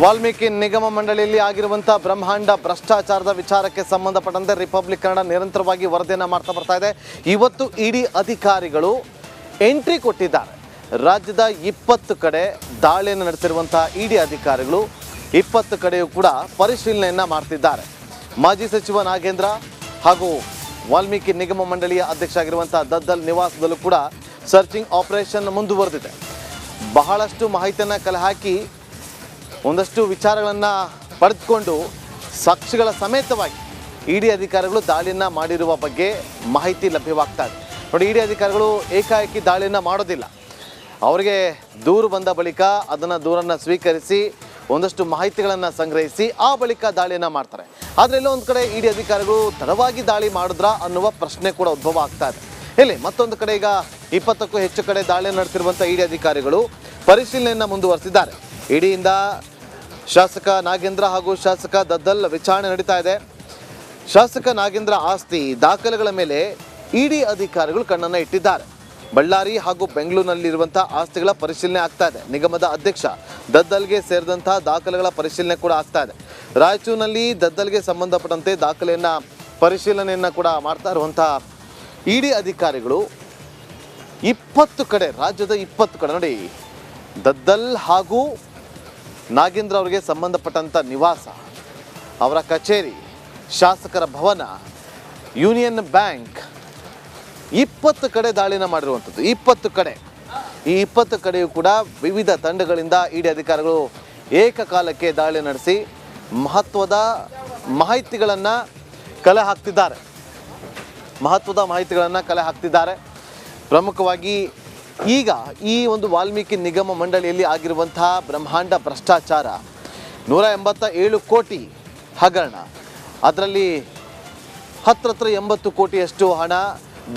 ವಾಲ್ಮೀಕಿ ನಿಗಮ ಮಂಡಳಿಯಲ್ಲಿ ಆಗಿರುವಂತಹ ಬ್ರಹ್ಮಾಂಡ ಭ್ರಷ್ಟಾಚಾರದ ವಿಚಾರಕ್ಕೆ ಸಂಬಂಧಪಟ್ಟಂತೆ ರಿಪಬ್ಲಿಕ್ ಕನ್ನಡ ನಿರಂತರವಾಗಿ ವರದಿಯನ್ನು ಮಾಡ್ತಾ ಬರ್ತಾ ಇದೆ. ಇವತ್ತು ಇಡಿ ಅಧಿಕಾರಿಗಳು ಎಂಟ್ರಿ ಕೊಟ್ಟಿದ್ದಾರೆ. ರಾಜ್ಯದ 20 ಕಡೆ ದಾಳಿಯನ್ನು ನಡೆಸಿರುವಂತಹ ಇಡಿ ಅಧಿಕಾರಿಗಳು 20 ಕಡೆಯೂ ಕೂಡ ಪರಿಶೀಲನೆಯನ್ನು ಮಾಡ್ತಿದ್ದಾರೆ. ಮಾಜಿ ಸಚಿವ ನಾಗೇಂದ್ರ ಹಾಗೂ ವಾಲ್ಮೀಕಿ ನಿಗಮ ಮಂಡಳಿಯ ಅಧ್ಯಕ್ಷ ಆಗಿರುವಂತಹ ದದ್ದಲ್ ನಿವಾಸದಲ್ಲೂ ಕೂಡ ಸರ್ಚಿಂಗ್ ಆಪರೇಷನ್ ಮುಂದುವರೆದಿದೆ. ಬಹಳಷ್ಟು ಮಾಹಿತಿಯನ್ನು ಕಲೆ ಹಾಕಿ ಒಂದಷ್ಟು ವಿಚಾರಗಳನ್ನು ಪಡೆದುಕೊಂಡು ಸಾಕ್ಷಿಗಳ ಸಮೇತವಾಗಿ ಇಡಿ ಅಧಿಕಾರಿಗಳು ದಾಳಿಯನ್ನು ಮಾಡಿರುವ ಬಗ್ಗೆ ಮಾಹಿತಿ ಲಭ್ಯವಾಗ್ತಾ ಇದೆ. ನೋಡಿ, ಇಡಿ ಅಧಿಕಾರಿಗಳು ಏಕಾಏಕಿ ದಾಳಿಯನ್ನು ಮಾಡೋದಿಲ್ಲ. ಅವರಿಗೆ ದೂರು ಬಂದ ಬಳಿಕ ಅದನ್ನು ದೂರನ್ನು ಸ್ವೀಕರಿಸಿ ಒಂದಷ್ಟು ಮಾಹಿತಿಗಳನ್ನು ಸಂಗ್ರಹಿಸಿ ಆ ಬಳಿಕ ದಾಳಿಯನ್ನು ಮಾಡ್ತಾರೆ. ಆದರೆ ಎಲ್ಲೋ ಒಂದು ಕಡೆ ಇಡಿ ಅಧಿಕಾರಿಗಳು ತಡವಾಗಿ ದಾಳಿ ಮಾಡಿದ್ರಾ ಅನ್ನುವ ಪ್ರಶ್ನೆ ಕೂಡ ಉದ್ಭವ ಆಗ್ತಾ ಇದೆ. ಇಲ್ಲಿ ಮತ್ತೊಂದು ಕಡೆ ಈಗ 20ಕ್ಕೂ ಹೆಚ್ಚು ಕಡೆ ದಾಳಿ ನಡೆಸಿರುವಂಥ ಇಡಿ ಅಧಿಕಾರಿಗಳು ಪರಿಶೀಲನೆಯನ್ನು ಮುಂದುವರೆಸಿದ್ದಾರೆ. ಇಡಿಯಿಂದ ಶಾಸಕ ನಾಗೇಂದ್ರ ಹಾಗೂ ಶಾಸಕ ದದ್ದಲ್ ವಿಚಾರಣೆ ನಡೀತಾ ಇದೆ. ಶಾಸಕ ನಾಗೇಂದ್ರ ಆಸ್ತಿ ದಾಖಲೆಗಳ ಮೇಲೆ ಇಡಿ ಅಧಿಕಾರಿಗಳು ಕಣ್ಣನ್ನು ಇಟ್ಟಿದ್ದಾರೆ. ಬಳ್ಳಾರಿ ಹಾಗೂ ಬೆಂಗಳೂರಿನಲ್ಲಿರುವಂಥ ಆಸ್ತಿಗಳ ಪರಿಶೀಲನೆ ಆಗ್ತಾ ಇದೆ. ನಿಗಮದ ಅಧ್ಯಕ್ಷ ದದ್ದಲ್ಗೆ ಸೇರಿದಂಥ ದಾಖಲೆಗಳ ಪರಿಶೀಲನೆ ಕೂಡ ಆಗ್ತಾ ಇದೆ. ರಾಯಚೂರಿನಲ್ಲಿ ದದ್ದಲ್ಗೆ ಸಂಬಂಧಪಟ್ಟಂತೆ ಪರಿಶೀಲನೆಯನ್ನು ಕೂಡ ಮಾಡ್ತಾ ಇರುವಂಥ ಇಡಿ ಅಧಿಕಾರಿಗಳು 20 ಕಡೆ, ರಾಜ್ಯದ 20 ಕಡೆ ನೋಡಿ, ದದ್ದಲ್ ಹಾಗೂ ನಾಗೇಂದ್ರ ಅವರಿಗೆ ಸಂಬಂಧಪಟ್ಟಂಥ ನಿವಾಸ, ಅವರ ಕಚೇರಿ, ಶಾಸಕರ ಭವನ, ಯೂನಿಯನ್ ಬ್ಯಾಂಕ್ 20 ಕಡೆ ದಾಳಿನ ಮಾಡಿರುವಂಥದ್ದು. 20 ಕಡೆ, ಈ 20 ಕಡೆಯೂ ಕೂಡ ವಿವಿಧ ತಂಡಗಳಿಂದ ಇಡಿ ಅಧಿಕಾರಿಗಳು ಏಕಕಾಲಕ್ಕೆ ದಾಳಿ ನಡೆಸಿ ಮಹತ್ವದ ಮಾಹಿತಿಗಳನ್ನು ಕಲೆ ಹಾಕ್ತಿದ್ದಾರೆ. ಪ್ರಮುಖವಾಗಿ ಈಗ ಈ ಒಂದು ವಾಲ್ಮೀಕಿ ನಿಗಮ ಮಂಡಳಿಯಲ್ಲಿ ಆಗಿರುವಂತಹ ಬ್ರಹ್ಮಾಂಡ ಭ್ರಷ್ಟಾಚಾರ, 187 ಕೋಟಿ ಹಗರಣ, ಅದರಲ್ಲಿ ಹತ್ರ 80 ಕೋಟಿಯಷ್ಟು ಹಣ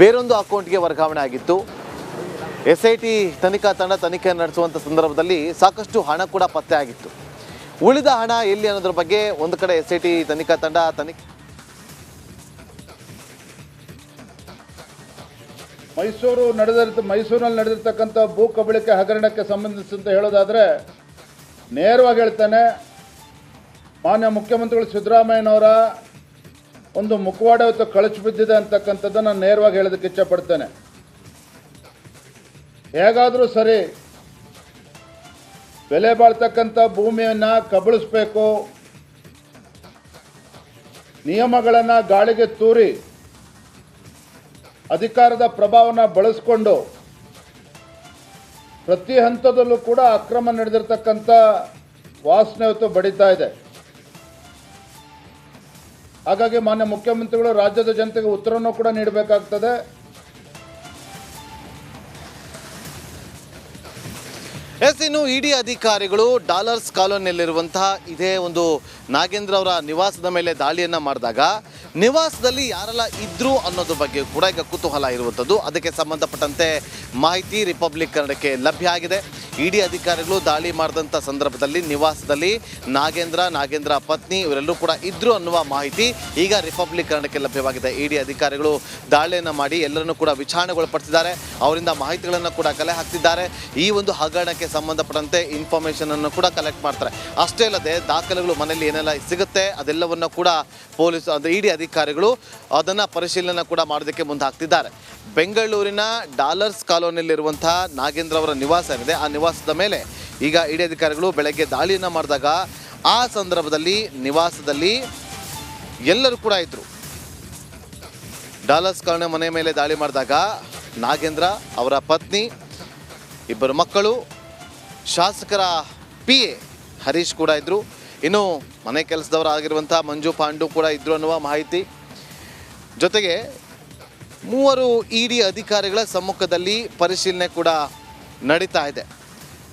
ಬೇರೊಂದು ಅಕೌಂಟ್ಗೆ ವರ್ಗಾವಣೆ ಆಗಿತ್ತು. SIT ತನಿಖಾ ತಂಡ ತನಿಖೆ ನಡೆಸುವಂಥ ಸಂದರ್ಭದಲ್ಲಿ ಸಾಕಷ್ಟು ಹಣ ಕೂಡ ಪತ್ತೆ ಆಗಿತ್ತು. ಉಳಿದ ಹಣ ಎಲ್ಲಿ ಅನ್ನೋದ್ರ ಬಗ್ಗೆ ಒಂದು ಕಡೆ SIT ತನಿಖಾ ತಂಡ ಮೈಸೂರಿನಲ್ಲಿ ನಡೆದಿರ್ತಕ್ಕಂಥ ಭೂ ಕಬಳಿಕೆ ಹಗರಣಕ್ಕೆ ಸಂಬಂಧಿಸಿದಂತೆ ಹೇಳೋದಾದರೆ, ನೇರವಾಗಿ ಹೇಳ್ತಾನೆ, ಮಾನ್ಯ ಮುಖ್ಯಮಂತ್ರಿಗಳು ಸಿದ್ದರಾಮಯ್ಯನವರ ಒಂದು ಮುಖವಾಡ ಇವತ್ತು ಕಳಚಿ ಬಿದ್ದಿದೆ ಅಂತಕ್ಕಂಥದ್ದನ್ನು ನಾನು ನೇರವಾಗಿ ಹೇಳೋದಕ್ಕೆ ಇಚ್ಛಪಡ್ತೇನೆ. ಹೇಗಾದರೂ ಸರಿ ಬೆಲೆ ಬಾಳ್ತಕ್ಕಂಥ ಭೂಮಿಯನ್ನು ಕಬಳಿಸಬೇಕು, ನಿಯಮಗಳನ್ನು ಗಾಳಿಗೆ ತೂರಿ ಅಧಿಕಾರದ ಪ್ರಭಾವನ ಬಳಸಿಕೊಂಡು ಪ್ರತಿ ಹಂತದಲ್ಲೂ ಕೂಡ ಅಕ್ರಮ ನಡೆದಿರ್ತಕ್ಕಂಥ ವಾಸನೆ ಇವತ್ತು ಬಡಿತಾ ಇದೆ. ಹಾಗಾಗಿ ಮಾನ್ಯ ಮುಖ್ಯಮಂತ್ರಿಗಳು ರಾಜ್ಯದ ಜನತೆಗೆ ಉತ್ತರವನ್ನು ಕೂಡ ನೀಡಬೇಕಾಗ್ತದೆ. ಇನ್ನು ಇಡಿ ಅಧಿಕಾರಿಗಳು ಡಾಲರ್ಸ್ ಕಾಲೋನಿಯಲ್ಲಿರುವಂತಹ ಇದೇ ಒಂದು ನಾಗೇಂದ್ರ ಅವರ ನಿವಾಸದ ಮೇಲೆ ದಾಳಿಯನ್ನು ಮಾಡಿದಾಗ ನಿವಾಸದಲ್ಲಿ ಯಾರೆಲ್ಲ ಇದ್ರು ಅನ್ನೋದ್ರ ಬಗ್ಗೆ ಕೂಡ ಈಗ ಕುತೂಹಲ ಇರುವಂಥದ್ದು. ಅದಕ್ಕೆ ಸಂಬಂಧಪಟ್ಟಂತೆ ಮಾಹಿತಿ ರಿಪಬ್ಲಿಕ್ ಕನ್ನಡಕ್ಕೆ ಲಭ್ಯ ಆಗಿದೆ. ಇಡಿ ಅಧಿಕಾರಿಗಳು ದಾಳಿ ಮಾಡಿದಂಥ ಸಂದರ್ಭದಲ್ಲಿ ನಿವಾಸದಲ್ಲಿ ನಾಗೇಂದ್ರ ಪತ್ನಿ ಇವರೆಲ್ಲರೂ ಕೂಡ ಇದ್ರು ಅನ್ನುವ ಮಾಹಿತಿ ಈಗ ರಿಪಬ್ಲಿಕ್ ಕನ್ನಡಕ್ಕೆ ಲಭ್ಯವಾಗಿದೆ. ಇಡಿ ಅಧಿಕಾರಿಗಳು ದಾಳಿಯನ್ನು ಮಾಡಿ ಎಲ್ಲರನ್ನೂ ಕೂಡ ವಿಚಾರಣೆಗೊಳಪಡಿಸಿದ್ದಾರೆ. ಅವರಿಂದ ಮಾಹಿತಿಗಳನ್ನು ಕೂಡ ಕಲೆ ಹಾಕ್ತಿದ್ದಾರೆ. ಈ ಒಂದು ಹಗರಣಕ್ಕೆ ಸಂಬಂಧಪಟ್ಟಂತೆ ಇನ್ಫಾರ್ಮೇಷನ್ ಅನ್ನು ಕೂಡ ಕಲೆಕ್ಟ್ ಮಾಡ್ತಾರೆ. ಅಷ್ಟೇ ಅಲ್ಲದೆ ದಾಖಲೆಗಳು ಮನೆಯಲ್ಲಿ ಏನೆಲ್ಲ ಸಿಗುತ್ತೆ ಅದೆಲ್ಲವನ್ನು ಕೂಡ ಪೊಲೀಸ್ ಇಡಿ ಅಧಿಕಾರಿಗಳು ಅದನ್ನು ಪರಿಶೀಲನೆ ಕೂಡ ಮಾಡೋದಕ್ಕೆ ಮುಂದೆ ಹಾಕ್ತಿದ್ದಾರೆ. ಬೆಂಗಳೂರಿನ ಡಾಲರ್ಸ್ ಕಾಲೋನಿಯಲ್ಲಿರುವಂತಹ ನಾಗೇಂದ್ರ ಅವರ ನಿವಾಸ ಏನಿದೆ, ಆ ನಿವಾಸದ ಮೇಲೆ ಈಗ ಇಡಿ ಅಧಿಕಾರಿಗಳು ಬೆಳಗ್ಗೆ ದಾಳಿಯನ್ನು ಮಾಡಿದಾಗ ಆ ಸಂದರ್ಭದಲ್ಲಿ ನಿವಾಸದಲ್ಲಿ ಎಲ್ಲರೂ ಕೂಡ ಇದ್ರು. ಡಾಲರ್ಸ್ ಕಾಲೋನಿ ಮನೆ ಮೇಲೆ ದಾಳಿ ಮಾಡಿದಾಗ ನಾಗೇಂದ್ರ ಅವರ ಪತ್ನಿ, 2 ಮಕ್ಕಳು, ಶಾಸಕರ PA ಹರೀಶ್ ಕೂಡ ಇದ್ದರು. ಇನ್ನು ಮನೆ ಕೆಲಸದವರಾಗಿರುವಂಥ ಮಂಜು ಪಾಂಡು ಕೂಡ ಇದ್ದರು ಅನ್ನುವ ಮಾಹಿತಿ. ಜೊತೆಗೆ 3 ಇಡಿ ಅಧಿಕಾರಿಗಳ ಸಮ್ಮುಖದಲ್ಲಿ ಪರಿಶೀಲನೆ ಕೂಡ ನಡೀತಾ ಇದೆ.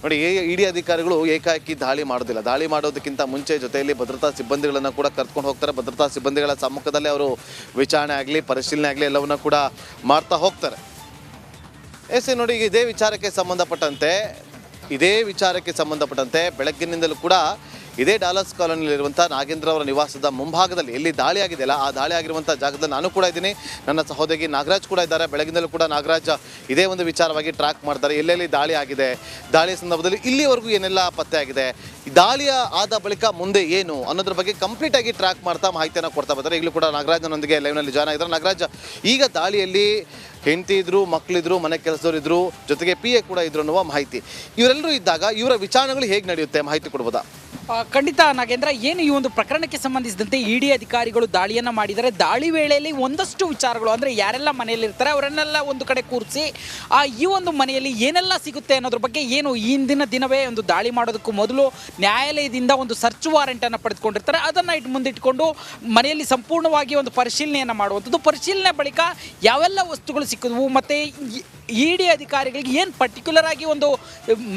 ನೋಡಿ, ಇಡಿ ಅಧಿಕಾರಿಗಳು ಏಕಾಏಕಿ ದಾಳಿ ಮಾಡೋದಿಲ್ಲ. ದಾಳಿ ಮಾಡೋದಕ್ಕಿಂತ ಮುಂಚೆ ಜೊತೆಯಲ್ಲಿ ಭದ್ರತಾ ಸಿಬ್ಬಂದಿಗಳನ್ನು ಕೂಡ ಕರ್ಕೊಂಡು ಹೋಗ್ತಾರೆ. ಭದ್ರತಾ ಸಿಬ್ಬಂದಿಗಳ ಸಮ್ಮುಖದಲ್ಲೇ ಅವರು ವಿಚಾರಣೆ ಆಗಲಿ ಪರಿಶೀಲನೆ ಆಗಲಿ ಎಲ್ಲವನ್ನ ಕೂಡ ಮಾಡ್ತಾ ಹೋಗ್ತಾರೆ. ನೋಡಿ, ಇದೇ ವಿಚಾರಕ್ಕೆ ಸಂಬಂಧಪಟ್ಟಂತೆ ಬೆಳಗ್ಗಿನಿಂದಲೂ ಕೂಡ ಇದೇ ಡಾಲರ್ಸ್ ಕಾಲೋನಿಯಲ್ಲಿರುವಂಥ ನಾಗೇಂದ್ರ ಅವರ ನಿವಾಸದ ಮುಂಭಾಗದಲ್ಲಿ ಎಲ್ಲಿ ದಾಳಿ ಆಗಿದೆಯಲ್ಲ ಆ ದಾಳಿ ಆಗಿರುವಂಥ ಜಾಗದಲ್ಲಿ ನಾನು ಕೂಡ ಇದ್ದೀನಿ, ನನ್ನ ಸಹೋದರಿ ನಾಗರಾಜ್ ಕೂಡ ಇದ್ದಾರೆ. ಬೆಳಗಿನಲ್ಲೂ ಕೂಡ ನಾಗರಾಜ್ ಇದೇ ಒಂದು ವಿಚಾರವಾಗಿ ಟ್ರ್ಯಾಕ್ ಮಾಡ್ತಾರೆ, ಎಲ್ಲೆಲ್ಲಿ ದಾಳಿ ಆಗಿದೆ, ದಾಳಿ ಸಂದರ್ಭದಲ್ಲಿ ಇಲ್ಲಿವರೆಗೂ ಏನೆಲ್ಲ ಪತ್ತೆ ಆಗಿದೆ, ದಾಳಿಯ ಆದ ಬಳಿಕ ಮುಂದೆ ಏನು ಅನ್ನೋದ್ರ ಬಗ್ಗೆ ಕಂಪ್ಲೀಟ್ ಆಗಿ ಟ್ರ್ಯಾಕ್ ಮಾಡ್ತಾ ಮಾಹಿತಿಯನ್ನು ಕೊಡ್ತಾ ಬರ್ತಾರೆ. ಈಗಲೂ ಕೂಡ ನಾಗರಾಜ್ನೊಂದಿಗೆ ಲೈವ್ನಲ್ಲಿ ಜಾಯ್ನ್ ಆಗಿದ್ದಾರೆ. ನಾಗರಾಜ್, ಈಗ ದಾಳಿಯಲ್ಲಿ ಹೆಂಡತಿ ಇದ್ರು, ಮಕ್ಕಳಿದ್ರು, ಮನೆ ಕೆಲಸದವರು ಇದ್ರು, ಜೊತೆಗೆ PA ಕೂಡ ಇದ್ರು ಅನ್ನುವ ಮಾಹಿತಿ, ಇವರೆಲ್ಲರೂ ಇದ್ದಾಗ ಇವರ ವಿಚಾರಣೆಗಳು ಹೇಗೆ ನಡೆಯುತ್ತೆ, ಮಾಹಿತಿ ಕೊಡ್ಬೋದಾ? ಖಂಡಿತ ನಾಗೇಂದ್ರ, ಏನು ಈ ಒಂದು ಪ್ರಕರಣಕ್ಕೆ ಸಂಬಂಧಿಸಿದಂತೆ ಇಡಿ ಅಧಿಕಾರಿಗಳು ದಾಳಿಯನ್ನು ಮಾಡಿದರೆ, ದಾಳಿ ವೇಳೆಯಲ್ಲಿ ಒಂದಷ್ಟು ವಿಚಾರಗಳು ಅಂದರೆ ಯಾರೆಲ್ಲ ಮನೆಯಲ್ಲಿರ್ತಾರೆ ಅವರನ್ನೆಲ್ಲ ಒಂದು ಕಡೆ ಕೂರಿಸಿ ಈ ಒಂದು ಮನೆಯಲ್ಲಿ ಏನೆಲ್ಲ ಸಿಗುತ್ತೆ ಅನ್ನೋದ್ರ ಬಗ್ಗೆ ಏನು ಹಿಂದಿನ ದಿನವೇ ಒಂದು ದಾಳಿ ಮಾಡೋದಕ್ಕೂ ಮೊದಲು ನ್ಯಾಯಾಲಯದಿಂದ ಒಂದು ಸರ್ಚ್ ವಾರೆಂಟನ್ನು ಪಡೆದುಕೊಂಡಿರ್ತಾರೆ. ಅದನ್ನು ಮುಂದಿಟ್ಕೊಂಡು ಮನೆಯಲ್ಲಿ ಸಂಪೂರ್ಣವಾಗಿ ಒಂದು ಪರಿಶೀಲನೆಯನ್ನು ಮಾಡುವಂಥದ್ದು. ಪರಿಶೀಲನೆ ಬಳಿಕ ಯಾವೆಲ್ಲ ವಸ್ತುಗಳು ಸಿಕ್ಕಿದ್ವು ಮತ್ತು ಇಡಿ ಅಧಿಕಾರಿಗಳಿಗೆ ಏನು ಪರ್ಟಿಕ್ಯುಲರ್ ಆಗಿ ಒಂದು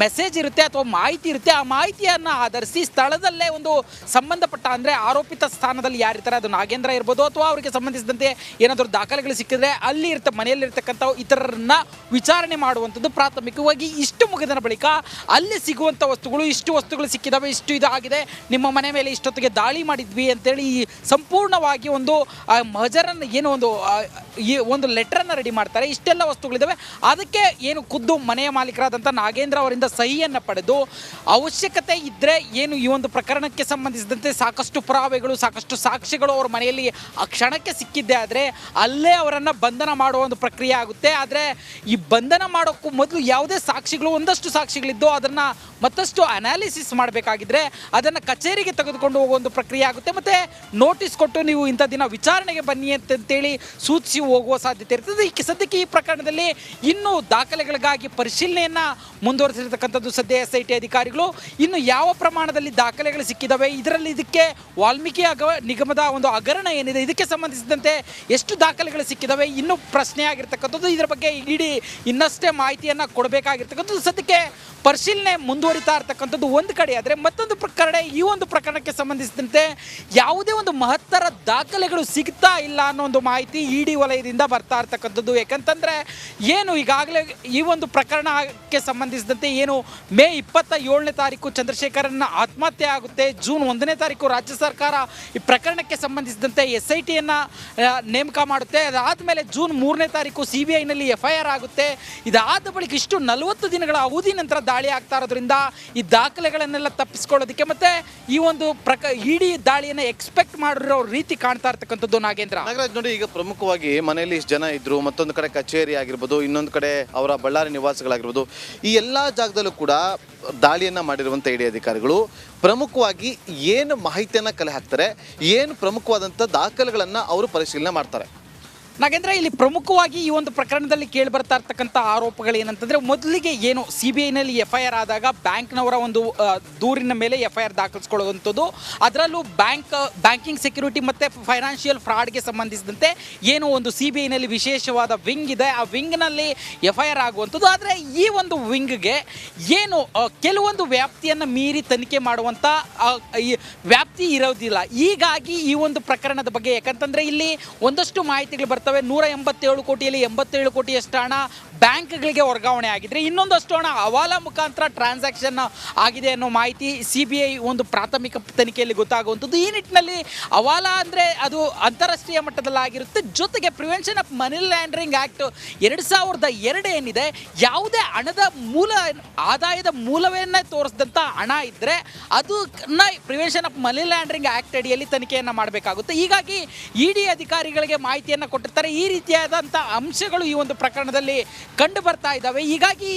ಮೆಸೇಜ್ ಇರುತ್ತೆ ಅಥವಾ ಮಾಹಿತಿ ಇರುತ್ತೆ, ಆ ಮಾಹಿತಿಯನ್ನು ಆಧರಿಸಿ ಸ್ಥಳದಲ್ಲೇ ಒಂದು ಸಂಬಂಧಪಟ್ಟ ಅಂದರೆ ಆರೋಪಿತ ಸ್ಥಾನದಲ್ಲಿ ಯಾರಿರ್ತಾರೆ, ಅದು ನಾಗೇಂದ್ರ ಇರ್ಬೋದು ಅಥವಾ ಅವರಿಗೆ ಸಂಬಂಧಿಸಿದಂತೆ ಏನಾದರೂ ದಾಖಲೆಗಳು ಸಿಕ್ಕಿದ್ರೆ ಅಲ್ಲಿ ಮನೆಯಲ್ಲಿರ್ತಕ್ಕಂಥ ಇತರರನ್ನ ವಿಚಾರಣೆ ಮಾಡುವಂಥದ್ದು. ಪ್ರಾಥಮಿಕವಾಗಿ ಇಷ್ಟು ಮುಗಿದ ಬಳಿಕ ಅಲ್ಲಿ ಸಿಗುವಂಥ ವಸ್ತುಗಳು, ಇಷ್ಟು ವಸ್ತುಗಳು ಸಿಕ್ಕಿದಾವೆ, ಇಷ್ಟು ಇದಾಗಿದೆ, ನಿಮ್ಮ ಮನೆ ಮೇಲೆ ಇಷ್ಟೊತ್ತಿಗೆ ದಾಳಿ ಮಾಡಿದ್ವಿ ಅಂತೇಳಿ ಸಂಪೂರ್ಣವಾಗಿ ಒಂದು ಮಹಜರನ್ನು ಏನು ಒಂದು ಲೆಟರನ್ನು ರೆಡಿ ಮಾಡ್ತಾರೆ. ಇಷ್ಟೆಲ್ಲ ವಸ್ತುಗಳಿದ್ದಾವೆ, ಅದಕ್ಕೆ ಏನು ಖುದ್ದು ಮನೆಯ ಮಾಲೀಕರಾದಂಥ ನಾಗೇಂದ್ರ ಅವರಿಂದ ಸಹಿಯನ್ನು ಪಡೆದು ಅವಶ್ಯಕತೆ ಇದ್ದರೆ ಏನು ಈ ಒಂದು ಪ್ರಕರಣಕ್ಕೆ ಸಂಬಂಧಿಸಿದಂತೆ ಸಾಕಷ್ಟು ಪುರಾವೆಗಳು, ಸಾಕಷ್ಟು ಸಾಕ್ಷ್ಯಗಳು ಅವರ ಮನೆಯಲ್ಲಿ ಆ ಕ್ಷಣಕ್ಕೆ ಸಿಕ್ಕಿದ್ದೆ ಆದರೆ ಅಲ್ಲೇ ಅವರನ್ನು ಬಂಧನ ಮಾಡುವ ಒಂದು ಪ್ರಕ್ರಿಯೆ ಆಗುತ್ತೆ. ಆದರೆ ಈ ಬಂಧನ ಮಾಡೋಕ್ಕೂ ಮೊದಲು ಯಾವುದೇ ಸಾಕ್ಷಿಗಳು, ಒಂದಷ್ಟು ಸಾಕ್ಷಿಗಳಿದ್ದು ಅದನ್ನು ಮತ್ತಷ್ಟು ಅನಾಲಿಸಿಸ್ ಮಾಡಬೇಕಾಗಿದ್ದರೆ ಅದನ್ನು ಕಚೇರಿಗೆ ತೆಗೆದುಕೊಂಡು ಹೋಗುವ ಒಂದು ಪ್ರಕ್ರಿಯೆ ಆಗುತ್ತೆ. ಮತ್ತು ನೋಟಿಸ್ ಕೊಟ್ಟು ನೀವು ಇಂಥ ದಿನ ವಿಚಾರಣೆಗೆ ಬನ್ನಿ ಅಂತೇಳಿ ಸೂಚಿಸಿ ಹೋಗುವ ಸಾಧ್ಯತೆ ಇರ್ತದೆ. ಈ ಸದ್ಯಕ್ಕೆ ಈ ಪ್ರಕರಣದಲ್ಲಿ ಇನ್ನೂ ದಾಖಲೆಗಳಿಗಾಗಿ ಪರಿಶೀಲನೆಯನ್ನು ಮುಂದುವರೆಸಿರ್ತಕ್ಕಂಥದ್ದು ಸದ್ಯ SIT ಅಧಿಕಾರಿಗಳು. ಇನ್ನು ಯಾವ ಪ್ರಮಾಣದಲ್ಲಿ ದಾಖಲೆಗಳು ಸಿಕ್ಕಿದ್ದಾವೆ, ಇದಕ್ಕೆ ವಾಲ್ಮೀಕಿ ನಿಗಮದ ಒಂದು ಹಗರಣ ಏನಿದೆ ಇದಕ್ಕೆ ಸಂಬಂಧಿಸಿದಂತೆ ಎಷ್ಟು ದಾಖಲೆಗಳು ಸಿಕ್ಕಿದ್ದಾವೆ ಇನ್ನೂ ಪ್ರಶ್ನೆ ಆಗಿರ್ತಕ್ಕಂಥದ್ದು. ಇದರ ಬಗ್ಗೆ ಇಡೀ ಇನ್ನಷ್ಟೇ ಮಾಹಿತಿಯನ್ನು ಕೊಡಬೇಕಾಗಿರ್ತಕ್ಕಂಥದ್ದು. ಸದ್ಯಕ್ಕೆ ಪರಿಶೀಲನೆ ಮುಂದುವರಿತಾ ಇರ್ತಕ್ಕಂಥದ್ದು ಒಂದು ಕಡೆ ಆದರೆ, ಮತ್ತೊಂದು ಪ್ರಕರಣ ಈ ಒಂದು ಪ್ರಕರಣಕ್ಕೆ ಸಂಬಂಧಿಸಿದಂತೆ ಯಾವುದೇ ಒಂದು ಮಹತ್ತರ ದಾಖಲೆಗಳು ಸಿಗ್ತಾ ಇಲ್ಲ ಅನ್ನೋ ಒಂದು ಮಾಹಿತಿ ಇಡಿ ವಲಯದಿಂದ ಬರ್ತಾ ಇರ್ತಕ್ಕಂಥದ್ದು. ಯಾಕಂತಂದರೆ ಏನು ಈಗಾಗಲೇ ಈ ಒಂದು ಪ್ರಕರಣಕ್ಕೆ ಸಂಬಂಧಿಸಿದಂತೆ ಏನು ಮೇ 27ನೇ ತಾರೀಕು ಚಂದ್ರಶೇಖರನ್ನ ಆತ್ಮಹತ್ಯೆ ಆಗುತ್ತೆ, ಜೂನ್ 1ನೇ ತಾರೀಕು ರಾಜ್ಯ ಸರ್ಕಾರ ಈ ಪ್ರಕರಣಕ್ಕೆ ಸಂಬಂಧಿಸಿದಂತೆ SITಯನ್ನು ನೇಮಕ ಮಾಡುತ್ತೆ, ಅದಾದಮೇಲೆ ಜೂನ್ 3ನೇ ತಾರೀಕು CBIನಲ್ಲಿ FIR ಆಗುತ್ತೆ. ಇದಾದ ಬಳಿಕ ಇಷ್ಟು 40 ದಿನಗಳ ಅವಧಿ ನಂತರ ದಾಳಿ ಆಗ್ತಾ ಇರೋದ್ರಿಂದ ಈ ದಾಖಲೆಗಳನ್ನೆಲ್ಲ ತಪ್ಪಿಸ್ಕೊಳ್ಳೋದಕ್ಕೆ ಮತ್ತೆ ಈ ಒಂದು ಇಡೀ ದಾಳಿಯನ್ನು ಎಕ್ಸ್ಪೆಕ್ಟ್ ಮಾಡಿರೋ ರೀತಿ ಕಾಣ್ತಾ ಇರ್ತಕ್ಕಂಥದ್ದು. ನಾಗರಾಜ್ ನೋಡಿ, ಈಗ ಪ್ರಮುಖವಾಗಿ ಮನೆಯಲ್ಲಿ ಇಷ್ಟು ಜನ ಇದ್ರು, ಮತ್ತೊಂದು ಕಡೆ ಕಚೇರಿ ಆಗಿರ್ಬೋದು, ಇನ್ನೊಂದು ಕಡೆ ಅವರ ಬಳ್ಳಾರಿ ನಿವಾಸಗಳಾಗಿರ್ಬೋದು, ಈ ಎಲ್ಲ ಜಾಗದಲ್ಲೂ ಕೂಡ ದಾಳಿಯನ್ನು ಮಾಡಿರುವಂಥ ಇಡಿ ಅಧಿಕಾರಿಗಳು ಪ್ರಮುಖವಾಗಿ ಏನು ಮಾಹಿತಿಯನ್ನು ಕಲೆ ಹಾಕ್ತಾರೆ, ಏನು ಪ್ರಮುಖವಾದಂಥ ದಾಖಲೆಗಳನ್ನು ಅವರು ಪರಿಶೀಲನೆ ಮಾಡ್ತಾರೆ? ನಾಗೇಂದ್ರ, ಇಲ್ಲಿ ಪ್ರಮುಖವಾಗಿ ಈ ಒಂದು ಪ್ರಕರಣದಲ್ಲಿ ಕೇಳಿ ಬರ್ತಾ ಇರ್ತಕ್ಕಂಥ ಆರೋಪಗಳು ಏನಂತಂದರೆ, ಮೊದಲಿಗೆ ಏನು CBIನಲ್ಲಿ FIR ಆದಾಗ ಬ್ಯಾಂಕ್ನವರ ಒಂದು ದೂರಿನ ಮೇಲೆ FIR ದಾಖಲಿಸ್ಕೊಳ್ಳುವಂಥದ್ದು, ಅದರಲ್ಲೂ ಬ್ಯಾಂಕಿಂಗ್ ಸೆಕ್ಯೂರಿಟಿ ಮತ್ತು ಫೈನಾನ್ಷಿಯಲ್ ಫ್ರಾಡ್ಗೆ ಸಂಬಂಧಿಸಿದಂತೆ ಏನು ಒಂದು CBIನಲ್ಲಿ ವಿಶೇಷವಾದ ವಿಂಗ್ ಇದೆ, ಆ ವಿಂಗ್ನಲ್ಲಿ FIR ಆಗುವಂಥದ್ದು. ಆದರೆ ಈ ಒಂದು ವಿಂಗ್ಗೆ ಏನು ಕೆಲವೊಂದು ವ್ಯಾಪ್ತಿಯನ್ನು ಮೀರಿ ತನಿಖೆ ಮಾಡುವಂಥ ವ್ಯಾಪ್ತಿ ಇರೋದಿಲ್ಲ. ಹೀಗಾಗಿ ಈ ಒಂದು ಪ್ರಕರಣದ ಬಗ್ಗೆ, ಯಾಕಂತಂದರೆ ಇಲ್ಲಿ ಒಂದಷ್ಟು ಮಾಹಿತಿಗಳು ಬರ್ತವೆ. 187 ಕೋಟಿಯಲ್ಲಿ 87 ಕೋಟಿಯಷ್ಟು ಹಣ ಬ್ಯಾಂಕ್ಗಳಿಗೆ ವರ್ಗಾವಣೆ ಆಗಿದ್ರೆ, ಇನ್ನೊಂದಷ್ಟು ಹಣ ಹವಾಲಾ ಮುಖಾಂತರ ಟ್ರಾನ್ಸಾಕ್ಷನ್ ಆಗಿದೆ ಅನ್ನೋ ಮಾಹಿತಿ CBI ಒಂದು ಪ್ರಾಥಮಿಕ ತನಿಖೆಯಲ್ಲಿ ಗೊತ್ತಾಗುವಂಥದ್ದು. ಈ ನಿಟ್ಟಿನಲ್ಲಿ ಹವಾಲಾ ಅಂದರೆ ಅದು ಅಂತಾರಾಷ್ಟ್ರೀಯ ಮಟ್ಟದಲ್ಲಾಗಿರುತ್ತೆ. ಜೊತೆಗೆ prevention of money laundering act 2002 ಏನಿದೆ, ಯಾವುದೇ ಹಣದ ಆದಾಯದ ಮೂಲವನ್ನೇ ತೋರಿಸಿದಂಥ ಹಣ ಇದ್ದರೆ ಅದನ್ನ prevention of money laundering act ಅಡಿಯಲ್ಲಿ ತನಿಖೆಯನ್ನು ಮಾಡಬೇಕಾಗುತ್ತೆ. ಹೀಗಾಗಿ ಇಡಿ ಅಧಿಕಾರಿಗಳಿಗೆ ಮಾಹಿತಿಯನ್ನು ಕೊಟ್ಟಿರ್ತಾರೆ. ಈ ರೀತಿಯಾದಂಥ ಅಂಶಗಳು ಈ ಒಂದು ಪ್ರಕರಣದಲ್ಲಿ ಕಂಡು ಬರ್ತಾ ಇದ್ದಾವೆ. ಹೀಗಾಗಿ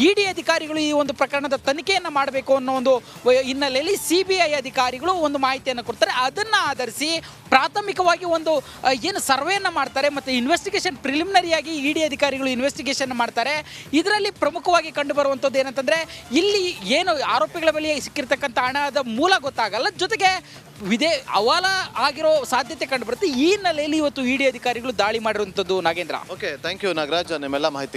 ಇಡಿ ಅಧಿಕಾರಿಗಳು ಈ ಒಂದು ಪ್ರಕರಣದ ತನಿಖೆಯನ್ನು ಮಾಡಬೇಕು ಅನ್ನೋ ಒಂದು ಹಿನ್ನೆಲೆಯಲ್ಲಿ CBI ಅಧಿಕಾರಿಗಳು ಒಂದು ಮಾಹಿತಿಯನ್ನು ಕೊಡ್ತಾರೆ. ಅದನ್ನು ಆಧರಿಸಿ ಪ್ರಾಥಮಿಕವಾಗಿ ಒಂದು ಏನು ಸರ್ವೆಯನ್ನು ಮಾಡ್ತಾರೆ ಮತ್ತು ಇನ್ವೆಸ್ಟಿಗೇಷನ್ ಪ್ರಿಲಿಮಿನರಿಯಾಗಿ ಇಡಿ ಅಧಿಕಾರಿಗಳು ಇನ್ವೆಸ್ಟಿಗೇಷನ್ ಮಾಡ್ತಾರೆ. ಇದರಲ್ಲಿ ಪ್ರಮುಖವಾಗಿ ಕಂಡು ಬರುವಂಥದ್ದು ಏನಂತಂದರೆ, ಇಲ್ಲಿ ಏನು ಆರೋಪಿಗಳ ಬಳಿ ಸಿಕ್ಕಿರ್ತಕ್ಕಂಥ ಹಣದ ಮೂಲ ಗೊತ್ತಾಗಲ್ಲ, ಜೊತೆಗೆ ಹವಾಲಾ ಆಗಿರೋ ಸಾಧ್ಯತೆ ಕಂಡು ಬರುತ್ತೆ. ಈ ಹಿನ್ನೆಲೆಯಲ್ಲಿ ಇವತ್ತು ಇಡಿ ಅಧಿಕಾರಿಗಳು ದಾಳಿ ಮಾಡಿರುವಂಥದ್ದು. Nagendra, okay, thank you Nagaraj, ನಿಮ್ಮೆಲ್ಲ ಮಾಹಿತಿಗಾಗಿ.